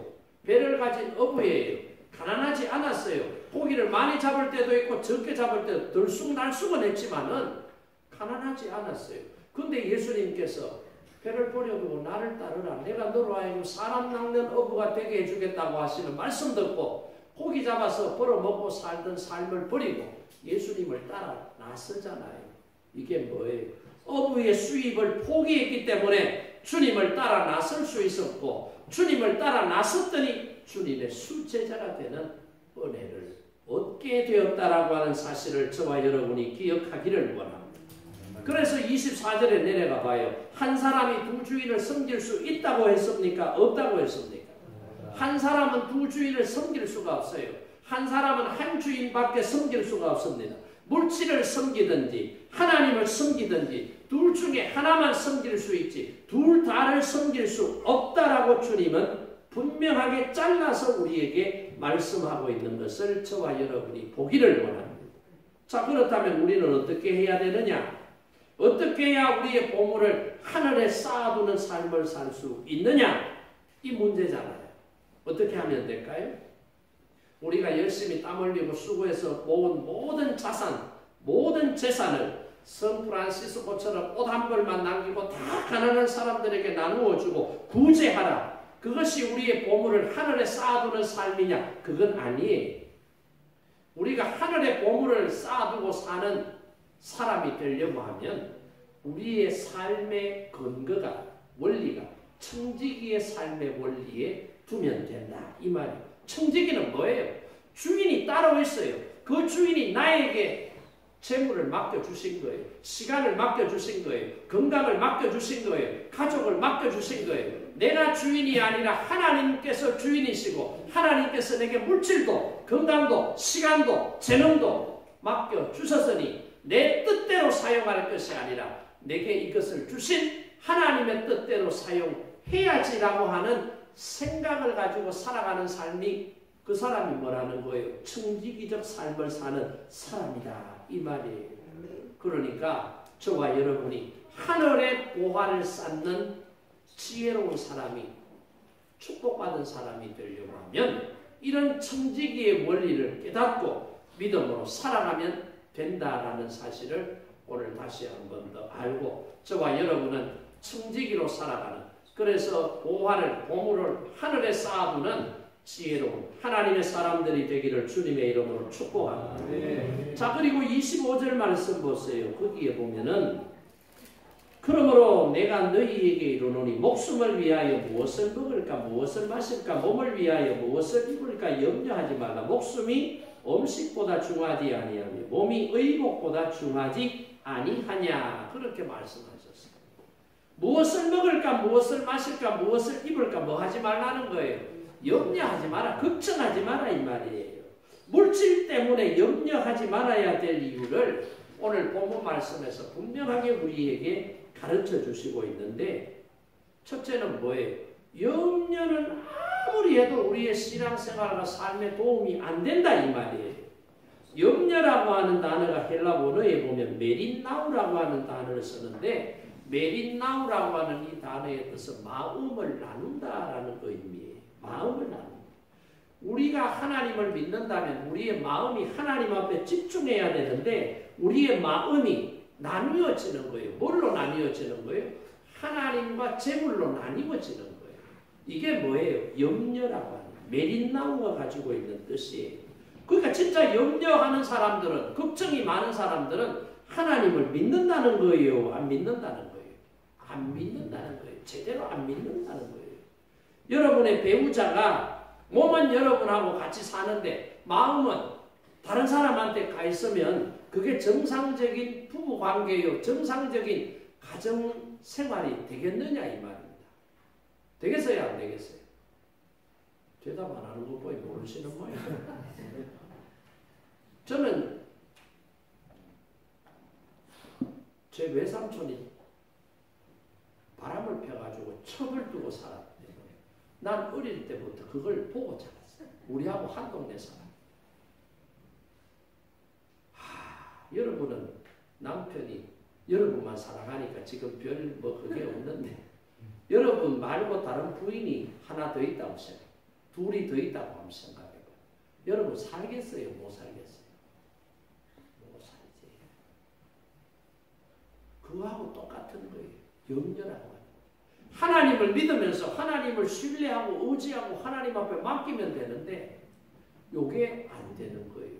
배를 가진 어부예요. 가난하지 않았어요. 고기를 많이 잡을 때도 있고 적게 잡을 때도 들쑥날쑥은 했지만은 가난하지 않았어요. 근데 예수님께서 배를 버려두고 나를 따르라. 내가 너로 하여금 사람 낚는 어부가 되게 해주겠다고 하시는 말씀 듣고 고기 잡아서 벌어먹고 살던 삶을 버리고 예수님을 따라 나서잖아요. 이게 뭐예요? 어부의 수입을 포기했기 때문에 주님을 따라 나설 수 있었고 주님을 따라 나섰더니 주님의 수제자가 되는 은혜를 얻게 되었다라고 하는 사실을 저와 여러분이 기억하기를 원합니다. 그래서 24절에 내려가 봐요. 한 사람이 두 주인을 섬길 수 있다고 했습니까? 없다고 했습니까? 한 사람은 두 주인을 섬길 수가 없어요. 한 사람은 한 주인밖에 섬길 수가 없습니다. 물질을 섬기든지 하나님을 섬기든지 둘 중에 하나만 섬길 수 있지 둘 다를 섬길 수 없다라고 주님은 분명하게 잘라서 우리에게 말씀하고 있는 것을 저와 여러분이 보기를 원합니다. 자, 그렇다면 우리는 어떻게 해야 되느냐? 어떻게 해야 우리의 보물을 하늘에 쌓아두는 삶을 살 수 있느냐? 이 문제잖아요. 어떻게 하면 될까요? 우리가 열심히 땀 흘리고 수고해서 모은 모든 자산, 모든 재산을 성프란시스코처럼 옷 한 벌만 남기고 다 가난한 사람들에게 나누어 주고 구제하라. 그것이 우리의 보물을 하늘에 쌓아두는 삶이냐? 그건 아니에요. 우리가 하늘에 보물을 쌓아두고 사는 사람이 되려고 하면 우리의 삶의 근거가 원리가 청지기의 삶의 원리에 두면 된다. 이 말이에요. 청지기는 뭐예요? 주인이 따로 있어요. 그 주인이 나에게 재물을 맡겨주신 거예요. 시간을 맡겨주신 거예요. 건강을 맡겨주신 거예요. 가족을 맡겨주신 거예요. 내가 주인이 아니라 하나님께서 주인이시고 하나님께서 내게 물질도 건강도 시간도 재능도 맡겨주셨으니 내 뜻대로 사용할 것이 아니라 내게 이것을 주신 하나님의 뜻대로 사용해야지라고 하는 생각을 가지고 살아가는 삶이 그 사람이 뭐라는 거예요? 청지기적 삶을 사는 사람이다. 이 말이에요. 그러니까 저와 여러분이 하늘의 보화를 쌓는 지혜로운 사람이 축복받은 사람이 되려고 하면 이런 청지기의 원리를 깨닫고 믿음으로 살아가면 된다라는 사실을 오늘 다시 한 번 더 알고 저와 여러분은 청지기로 살아가는 그래서 보물을 하늘에 쌓아두는 지혜로운 하나님의 사람들이 되기를 주님의 이름으로 축복합니다. 네. 자, 그리고 25절 말씀 보세요. 거기에 보면은 그러므로 내가 너희에게 이르노니 목숨을 위하여 무엇을 먹을까 무엇을 마실까 몸을 위하여 무엇을 입을까 염려하지 말라. 목숨이 음식보다 중하지 아니하며 몸이 의복보다 중하지 아니하냐. 그렇게 말씀하셨어요. 무엇을 먹을까 무엇을 마실까 무엇을 입을까 뭐 하지 말라는 거예요. 염려하지 마라. 걱정하지 마라 이 말이에요. 물질 때문에 염려하지 말아야 될 이유를 오늘 본문 말씀에서 분명하게 우리에게 가르쳐 주시고 있는데 첫째는 뭐예요? 염려는 아무리 해도 우리의 신앙생활과 삶에 도움이 안 된다 이 말이에요. 염려라고 하는 단어가 헬라 원어에 보면 메린나우라고 하는 단어를 쓰는데 메린나우라고 하는 이 단어의 뜻은 마음을 나눈다라는 의미예요. 마음을 나눈다. 우리가 하나님을 믿는다면 우리의 마음이 하나님 앞에 집중해야 되는데 우리의 마음이 나뉘어지는 거예요. 뭘로 나뉘어지는 거예요? 하나님과 재물로 나뉘어지는 거예요. 이게 뭐예요? 염려라고 하는 메린나우가 가지고 있는 뜻이에요. 그러니까 진짜 염려하는 사람들은, 걱정이 많은 사람들은 하나님을 믿는다는 거예요? 안 믿는다는 거예요? 안 믿는다는 거예요. 제대로 안 믿는다는 거예요. 여러분의 배우자가 몸은 여러분하고 같이 사는데 마음은 다른 사람한테 가 있으면 그게 정상적인 부부 관계요, 정상적인 가정 생활이 되겠느냐 이 말입니다. 되겠어요, 안 되겠어요? 대답 안 하는 거 보니 모르시는 모양이에요. 저는 제 외삼촌이 바람을 펴가지고 첩을 두고 살았기 때문에 난 어릴 때부터 그걸 보고 자랐어요. 우리하고 한 동네 살아. 여러분은 남편이 여러분만 사랑하니까 지금 별 뭐 그게 없는데 여러분 말고 다른 부인이 하나 더 있다고 생각해요. 둘이 더 있다고 한번 생각해봐요. 여러분 살겠어요? 못 살겠어요? 못 살지. 그거하고 똑같은 거예요. 염려라고 하는 거예요. 하나님을 믿으면서 하나님을 신뢰하고 의지하고 하나님 앞에 맡기면 되는데 요게 안 되는 거예요.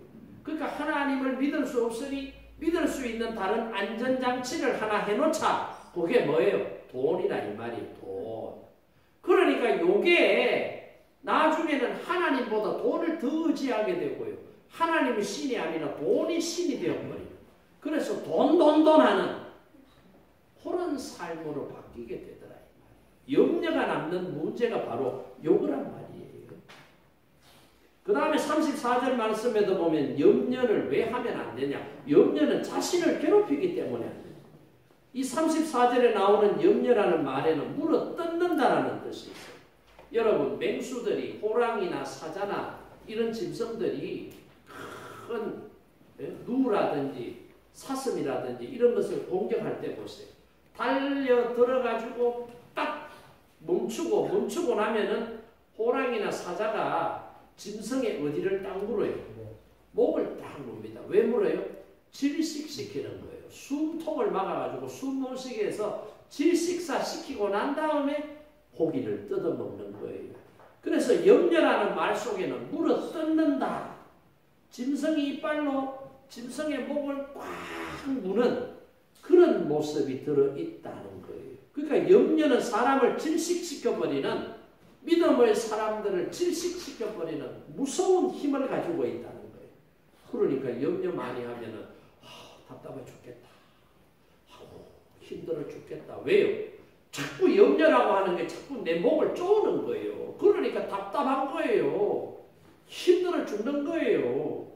그러니까 하나님을 믿을 수 없으니 믿을 수 있는 다른 안전장치를 하나 해놓자. 그게 뭐예요? 돈이라 이 말이에요. 돈. 그러니까 요게 나중에는 하나님보다 돈을 더 의지하게 되고요. 하나님이 신이 아니라 돈이 신이 되어버려요. 그래서 돈 하는 그런 삶으로 바뀌게 되더라. 염려가 남는 문제가 바로 요거란 말이에요. 그 다음에 34절 말씀에도 보면 염려를 왜 하면 안 되냐. 염려는 자신을 괴롭히기 때문에 안 돼요. 이 34절에 나오는 염려라는 말에는 물어 뜯는다라는 뜻이 있어요. 여러분 맹수들이 호랑이나 사자나 이런 짐승들이 큰 누라든지 사슴이라든지 이런 것을 공격할 때 보세요. 달려 들어가지고 딱 멈추고 나면은 호랑이나 사자가 짐승의 어디를 딱 물어요. 목을 딱 뭅니다. 왜 물어요? 질식시키는 거예요. 숨통을 막아가지고 숨 못 쉬게 해서 질식사시키고 난 다음에 고기를 뜯어먹는 거예요. 그래서 염려라는 말 속에는 물어 뜯는다. 짐승이 이빨로 짐승의 목을 꽉 무는 그런 모습이 들어있다는 거예요. 그러니까 염려는 사람을 질식시켜버리는 믿음의 사람들을 질식시켜버리는 무서운 힘을 가지고 있다는 거예요. 그러니까 염려 많이 하면은 답답해 죽겠다. 힘들어 죽겠다. 왜요? 자꾸 염려라고 하는 게 자꾸 내 목을 쪼는 거예요. 그러니까 답답한 거예요. 힘들어 죽는 거예요.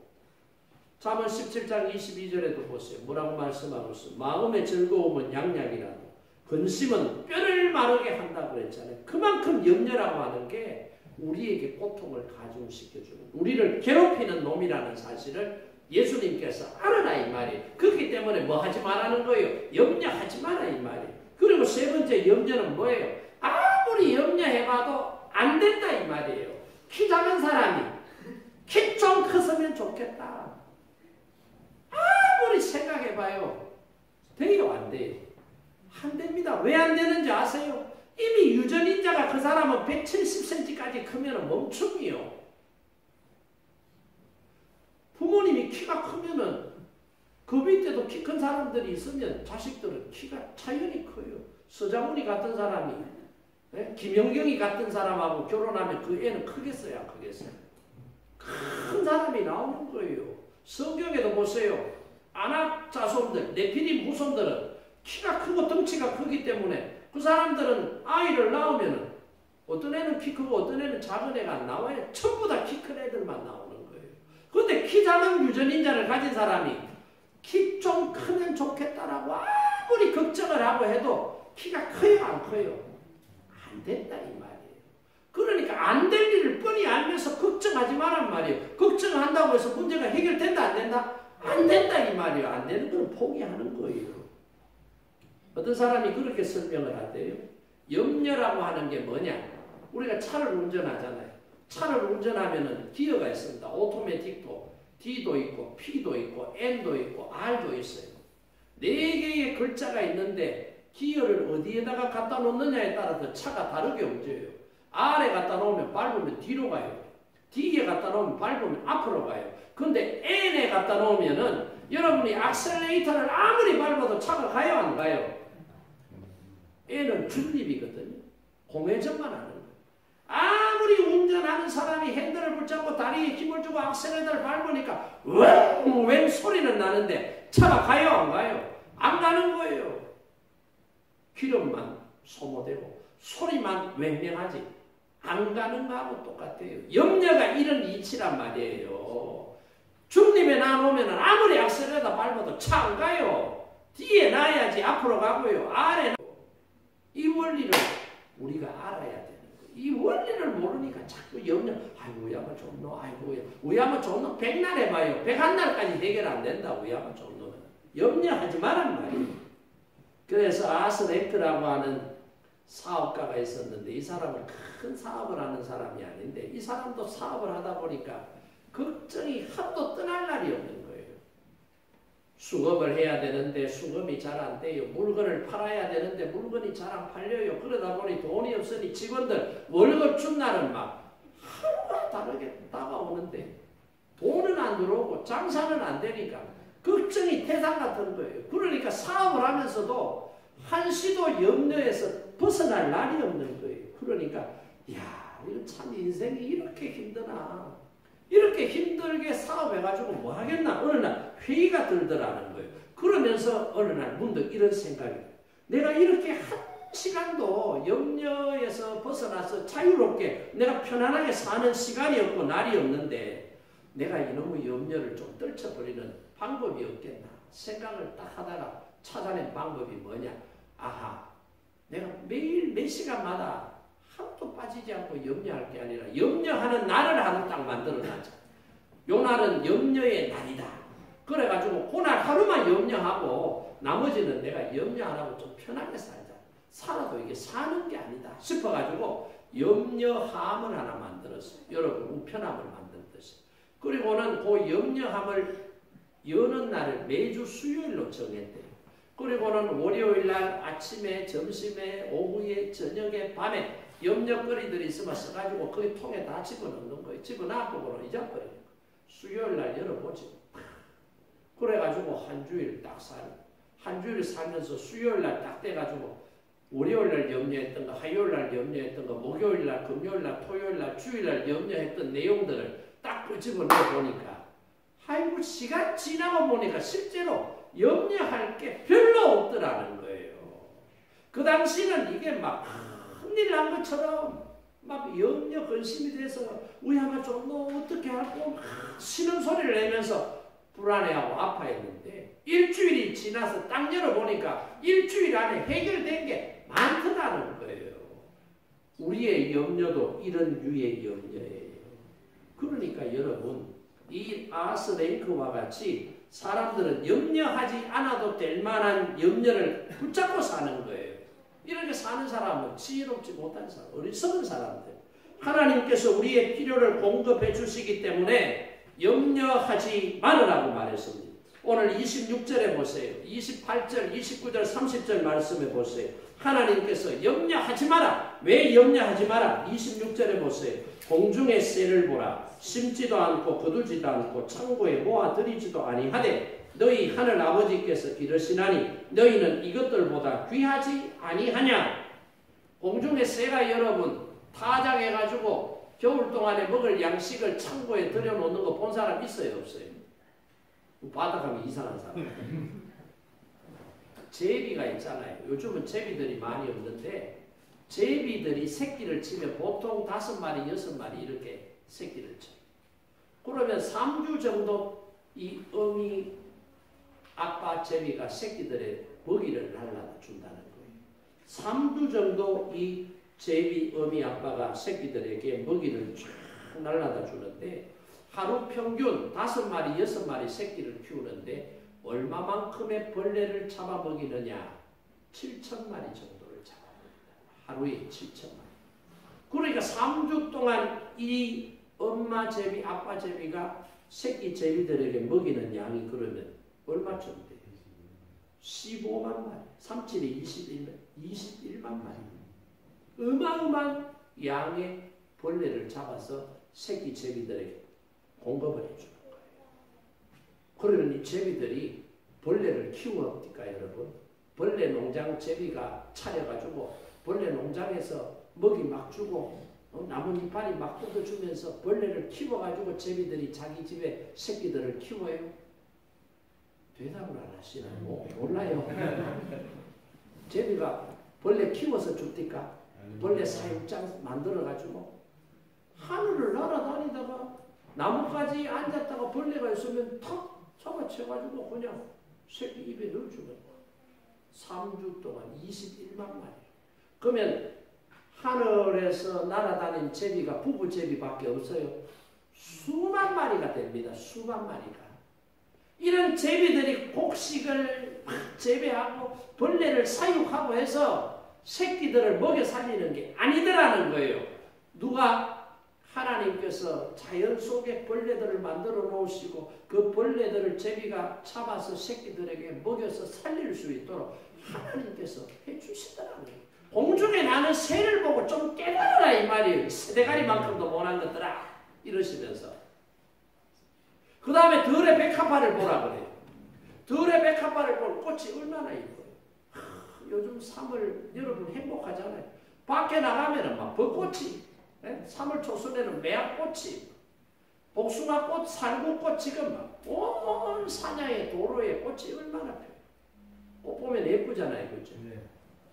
잠언 17장 22절에도 보세요. 뭐라고 말씀하고 있어요? 마음의 즐거움은 양약이라도 근심은 뼈를 마르게 한다고 그랬잖아요. 그만큼 염려라고 하는 게 우리에게 고통을 가중시켜주는, 우리를 괴롭히는 놈이라는 사실을 예수님께서 알아라 이 말이에요. 그렇기 때문에 뭐 하지 말라는 거예요? 염려하지 마라 이 말이에요. 그리고 세 번째 염려는 뭐예요? 아무리 염려해봐도 안 된다 이 말이에요. 키 작은 사람이 키 좀 컸으면 좋겠다. 아무리 생각해봐요. 돼요 안 돼요? 안 됩니다. 왜 안 되는지 아세요? 이미 유전인자가 그 사람은 170cm까지 크면 멈춤이요. 부모님이 키가 크면은 그 밑에도 키 큰 사람들이 있으면 자식들은 키가 차연히 커요. 서장훈이 같은 사람이 김영경이 같은 사람하고 결혼하면 그 애는 크겠어요? 안 크겠어요? 큰 사람이 나오는 거예요. 성경에도 보세요. 아낙 자손들, 네피림 후손들은 키가 크고 덩치가 크기 때문에 그 사람들은 아이를 낳으면 어떤 애는 키 크고 어떤 애는 작은 애가 안 나와요. 전부 다 키 큰 애들만 나오는 거예요. 그런데 키 작은 유전인자를 가진 사람이 키 좀 크면 좋겠다라고 아무리 걱정을 하고 해도 키가 커요 안 커요? 안 된다 이 말이에요. 그러니까 안 될 일을 뻔히 알면서 걱정하지 말란 말이에요. 걱정한다고 해서 문제가 해결된다 안 된다? 안 된다 이 말이에요. 안 되는 건 포기하는 거예요. 어떤 사람이 그렇게 설명을 하대요. 염려라고 하는 게 뭐냐? 우리가 차를 운전하잖아요. 차를 운전하면은 기어가 있습니다. 오토매틱도 D도 있고 P도 있고 N도 있고 R도 있어요. 4개의 글자가 있는데 기어를 어디에다가 갖다 놓느냐에 따라서 차가 다르게 움직여요. R에 갖다 놓으면 밟으면 뒤로 가요. D에 갖다 놓으면 밟으면 앞으로 가요. 근데 N에 갖다 놓으면은 여러분이 악셀레이터를 아무리 밟아도 차가 가요 안 가요? N은 중립이거든요. 공회전만 하는 거예요. 아무리 운전하는 사람이 핸들을 붙잡고 다리에 힘을 주고 악셀레이터를 밟으니까 웽 소리는 나는데 차가 가요 안 가요? 안 가는 거예요. 기름만 소모되고 소리만 웽웽하지 안 가는 거하고 똑같아요. 염려가 이런 이치란 말이에요. 중립에 놔놓으면 아무리 악셀레이터 밟아도 차 안 가요. 뒤에 놔야지 앞으로 가고요. 아래 이 원리를 우리가 알아야 되는 거예요. 이 원리를 모르니까 자꾸 염려. 아이고 우야만 좋노. 아이고 우야만 좋노. 100날 해봐요. 101날까지 해결 안 된다. 우야만 좋노는. 염려하지 말란 말이에요. 그래서 아스랭크라고 하는 사업가가 있었는데 이 사람은 큰 사업을 하는 사람이 아닌데 이 사람도 사업을 하다 보니까 걱정이 하도 떠날 날이 없는 거예요. 수급을 해야 되는데 수급이 잘 안 돼요. 물건을 팔아야 되는데 물건이 잘 안 팔려요. 그러다 보니 돈이 없으니 직원들 월급 준 날은 막 하루가 다르게 다가오는데 돈은 안 들어오고 장사는 안 되니까 걱정이 태산 같은 거예요. 그러니까 사업을 하면서도 한시도 염려에서 벗어날 날이 없는 거예요. 그러니까 야 이거 참 인생이 이렇게 힘드나. 이렇게 힘들게 사업해가지고 뭐 하겠나. 어느 날 회의가 들더라는 거예요. 그러면서 어느 날 문득 이런 생각이 내가 이렇게 한 시간도 염려에서 벗어나서 자유롭게 내가 편안하게 사는 시간이 없고 날이 없는데 내가 이놈의 염려를 좀 떨쳐버리는 방법이 없겠나 생각을 딱 하다가 찾아낸 방법이 뭐냐. 아하 내가 매일 몇 시간마다 하루도 빠지지 않고 염려할 게 아니라 염려하는 날을 하루 딱 만들어놨자. 요 날은 염려의 날이다. 그래가지고 그날 하루만 염려하고 나머지는 내가 염려 안 하고 좀 편하게 살자. 살아도 이게 사는 게 아니다 싶어가지고 염려함을 하나 만들었어요. 여러분 우편함을 만들었어요. 그리고는 그 염려함을 여는 날을 매주 수요일로 정했대요. 그리고는 월요일날 아침에 점심에 오후에 저녁에 밤에 염려거리들이 있으면 써가지고 거기 통에 다 집어넣는 거예요. 집어넣고 잊어버리는 거예요. 수요일날 열어보지. 그래가지고 한 주일 딱 살고 한 주일 살면서 수요일날 딱 돼가지고 월요일날 염려했던 거, 화요일날 염려했던 거, 목요일날, 금요일날, 토요일날, 주일날 염려했던 내용들을 딱 끄집어내 보니까 아이고 시간 지나고 보니까 실제로 염려할 게 별로 없더라는 거예요. 그 당시는 이게 막 큰일 난 것처럼 막 염려 근심이 돼서 우야만 좀 너 어떻게 할고 쉬는 소리를 내면서 불안해하고 아파했는데 일주일이 지나서 딱 열어보니까 일주일 안에 해결된 게 많더라는 거예요. 우리의 염려도 이런 유의 염려예요. 그러니까 여러분 이 아스랭크와 같이 사람들은 염려하지 않아도 될 만한 염려를 붙잡고 사는 거예요. 이렇게 사는 사람은 지혜롭지 못한 사람, 어리석은 사람들. 하나님께서 우리의 필요를 공급해 주시기 때문에 염려하지 말으라고 말했습니다. 오늘 26절에 보세요. 28절, 29절, 30절 말씀해 보세요. 하나님께서 염려하지 마라. 왜 염려하지 마라? 26절에 보세요. 공중의 새를 보라. 심지도 않고 거두지도 않고 창고에 모아들이지도 아니하되 너희 하늘 아버지께서 기르시나니 너희는 이것들보다 귀하지 아니하냐. 공중의 새가 여러분 타작해가지고 겨울 동안에 먹을 양식을 창고에 들여놓는 거 본 사람 있어요 없어요? 바다 가면 이상한 사람. 제비가 있잖아요. 요즘은 제비들이 많이 없는데 제비들이 새끼를 치면 보통 5마리, 6마리 이렇게 새끼를 쳐요. 그러면 3주 정도 이 어미 아빠 제비가 새끼들의 먹이를 날라다 준다는 거예요. 3주 정도 이 제비 어미 아빠가 새끼들에게 먹이를 쫙 날라다 주는데 하루 평균 5마리, 6마리 새끼를 키우는데 얼마만큼의 벌레를 잡아 먹이느냐? 7,000마리 정도를 잡아 먹는다. 하루에 7,000마리. 그러니까 3주 동안 이 엄마 제비, 아빠 제비가 새끼 제비들에게 먹이는 양이 그러면 얼마쯤 돼요? 15만 마리. 37이 21만 마리. 어마어마한 양의 벌레를 잡아서 새끼 제비들에게 공급을 해주는 거예요. 그러면 이 제비들이 벌레를 키워옵니까, 여러분? 벌레 농장 제비가 차려가지고 벌레 농장에서 먹이 막 주고 나뭇 이파리 막 뜯어주면서 벌레를 키워가지고 제비들이 자기 집에 새끼들을 키워요? 대답을 안 하시나요? 몰라요. 제비가 벌레 키워서 줍니까? 벌레 사육장 만들어가지고 하늘을 날아다니다가 나뭇가지에 앉았다가 벌레가 있으면 탁 잡아채가지고 그냥 새끼 입에 넣어주는 거야. 3주 동안 21만 마리. 그러면 하늘에서 날아다닌 제비가 부부 제비밖에 없어요. 수만 마리가 됩니다. 수만 마리가. 이런 제비들이 곡식을 막 재배하고 벌레를 사육하고 해서 새끼들을 먹여 살리는 게 아니더라는 거예요. 누가 하나님께서 자연 속에 벌레들을 만들어 놓으시고 그 벌레들을 제비가 잡아서 새끼들에게 먹여서 살릴 수 있도록 하나님께서 해주시더라는 거예요. 공중에 나는 새를 보고 좀 깨달아라 이 말이에요. 새대가리만큼도 못한 것들아 이러시면서 그 다음에 들의 백합화를 보라 그래요. 들의 백합화를 보면 꽃이 얼마나 이뻐요. 요즘 3월 여러분 행복하잖아요. 밖에 나가면 막 벚꽃이 3월 초순에는 매화꽃이 복숭아꽃, 살구꽃 지금 막 온 사냐의 도로에 꽃이 얼마나 펴요. 꽃 보면 예쁘잖아요. 그렇죠? 네.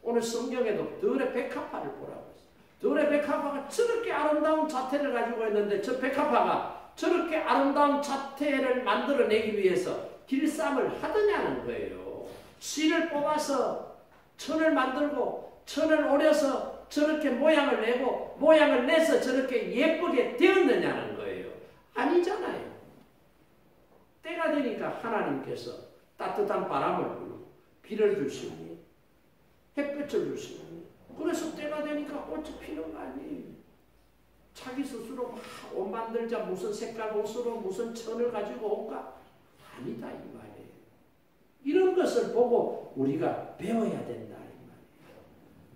오늘 성경에도 들의 백합화를 보라고 했어요. 들의 백합화가 저렇게 아름다운 자태를 가지고 있는데 저 백합화가 저렇게 아름다운 자태를 만들어내기 위해서 길쌈을 하더냐는 거예요. 씨를 뽑아서 천을 만들고 천을 오려서 저렇게 모양을 내고 모양을 내서 저렇게 예쁘게 되었느냐는 거예요. 아니잖아요. 때가 되니까 하나님께서 따뜻한 바람을 불고 비를 주시니 햇볕을 주시니 그래서 때가 되니까 꽃이 피는 거 아니에요. 자기 스스로 막 옷 만들자 무슨 색깔 옷으로 무슨 천을 가지고 올까? 아니다 이 말이에요. 이런 것을 보고 우리가 배워야 된다 이 말이에요.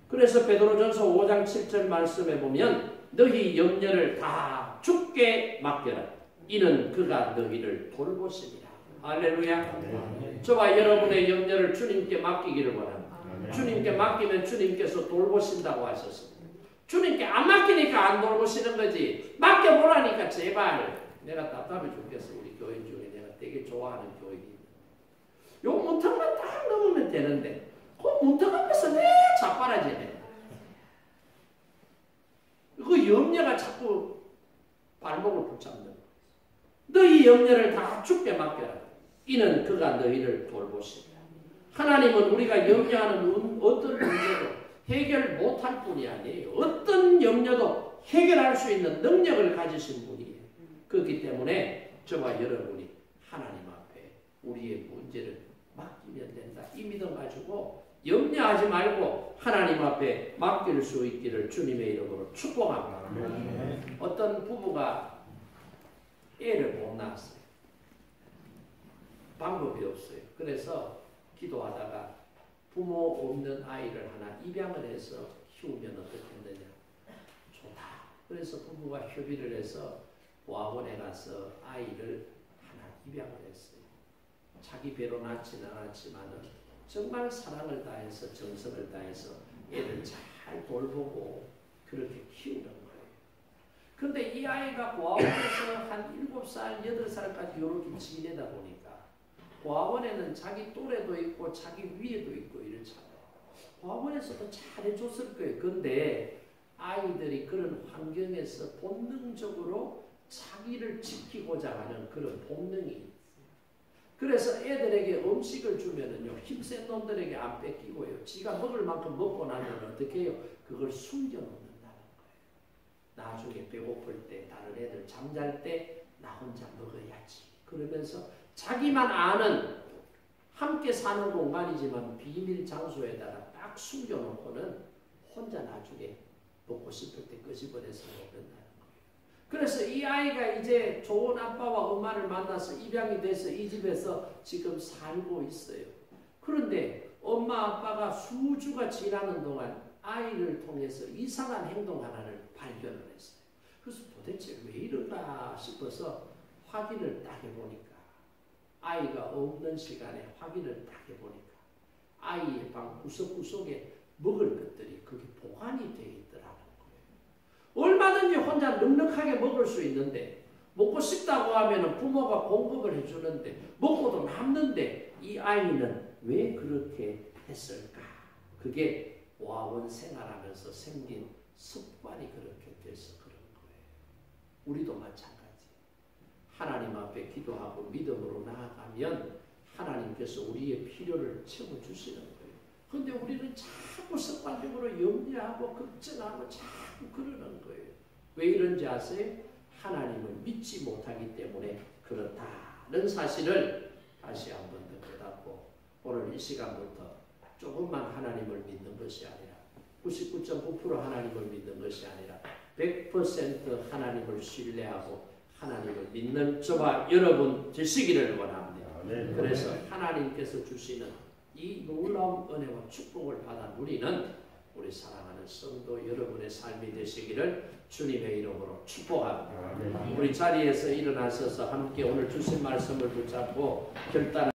그래서 베드로전서 5장 7절 말씀에 보면 너희 염려를 다 주께 맡겨라. 이는 그가 너희를 돌보시리라. 할렐루야. 네. 저와 여러분의 염려를 주님께 맡기기를 원합니다. 네. 주님께 맡기면 주님께서 돌보신다고 하셨습니다. 주님께 안 맡기니까 안 돌보시는 거지. 맡겨보라니까 제발. 내가 답답해 죽겠어. 우리 교인 중에 내가 되게 좋아하는 교인이 요 문턱만 딱 넘으면 되는데 그 문턱 앞에서 내 자빠라지네. 그 염려가 자꾸 발목을 붙잡는 거야. 너희 염려를 다 주께 맡겨라. 이는 그가 너희를 돌보시리라. 하나님은 우리가 염려하는 어떤 문제도 해결 못할 뿐이 아니에요. 어떤 염려도 해결할 수 있는 능력을 가지신 분이에요. 그렇기 때문에 저와 여러분이 하나님 앞에 우리의 문제를 맡기면 된다. 이 믿음 가지고 염려하지 말고 하나님 앞에 맡길 수 있기를 주님의 이름으로 축복합니다. 어떤 부부가 애를 못 낳았어요. 방법이 없어요. 그래서 기도하다가 부모 없는 아이를 하나 입양을 해서 키우면 어떻겠느냐. 좋다. 그래서 부부가 협의를 해서 보학원에 가서 아이를 하나 입양을 했어요. 자기 배로 낳지는 않았지만은 정말 사랑을 다해서 정성을 다해서 애를 잘 돌보고 그렇게 키우는 거예요. 그런데 이 아이가 보학원에서 한 7살, 8살까지 이렇게 지내다 보니까 보학원에는 자기 또래도 있고 자기 위에도 있고 이렇잖아요. 보학원에서도 잘해줬을 거예요. 그런데 아이들이 그런 환경에서 본능적으로 자기를 지키고자 하는 그런 본능이 있어요. 그래서 애들에게 음식을 주면은요, 힘센 놈들에게 안 뺏기고요. 지가 먹을 만큼 먹고 나면 어떻게 해요? 그걸 숨겨놓는다는 거예요. 나중에 배고플 때, 다른 애들 잠잘 때 나 혼자 먹어야지. 그러면서 자기만 아는 함께 사는 공간이지만 비밀 장소에다가 딱 숨겨놓고는 혼자 나중에 먹고 싶을 때 끄집어내서 먹는다는 거예요. 그래서 이 아이가 이제 좋은 아빠와 엄마를 만나서 입양이 돼서 이 집에서 지금 살고 있어요. 그런데 엄마 아빠가 수주가 지나는 동안 아이를 통해서 이상한 행동 하나를 발견을 했어요. 그래서 도대체 왜 이러나 싶어서 확인을 딱 해보니까, 아이가 없는 시간에 확인을 딱 해보니까 아이의 방 구석구석에 먹을 것들이 그게 보관이 되어 있더라는 거예요. 얼마든지 혼자 넉넉하게 먹을 수 있는데, 먹고 싶다고 하면 부모가 공급을 해주는데 먹고도 남는데 이 아이는 왜 그렇게 했을까? 그게 와원 생활하면서 생긴 습관이 그렇게 돼서 그런 거예요. 우리도 마찬가지. 하나님 앞에 기도하고 믿음으로 나아가면 하나님께서 우리의 필요를 채워주시는 거예요. 그런데 우리는 자꾸 습관적으로 염려하고 걱정하고 자꾸 그러는 거예요. 왜 이런지 아세요? 하나님을 믿지 못하기 때문에 그렇다는 사실을 다시 한번 더 깨닫고, 오늘 이 시간부터 조금만 하나님을 믿는 것이 아니라 99.9% 하나님을 믿는 것이 아니라 100% 하나님을 신뢰하고 하나님을 믿는 저와 여러분 되시기를 원합니다. 그래서 하나님께서 주시는 이 놀라운 은혜와 축복을 받아 누리는 우리 사랑하는 성도 여러분의 삶이 되시기를 주님의 이름으로 축복합니다. 우리 자리에서 일어나셔서 함께 오늘 주신 말씀을 붙잡고 결단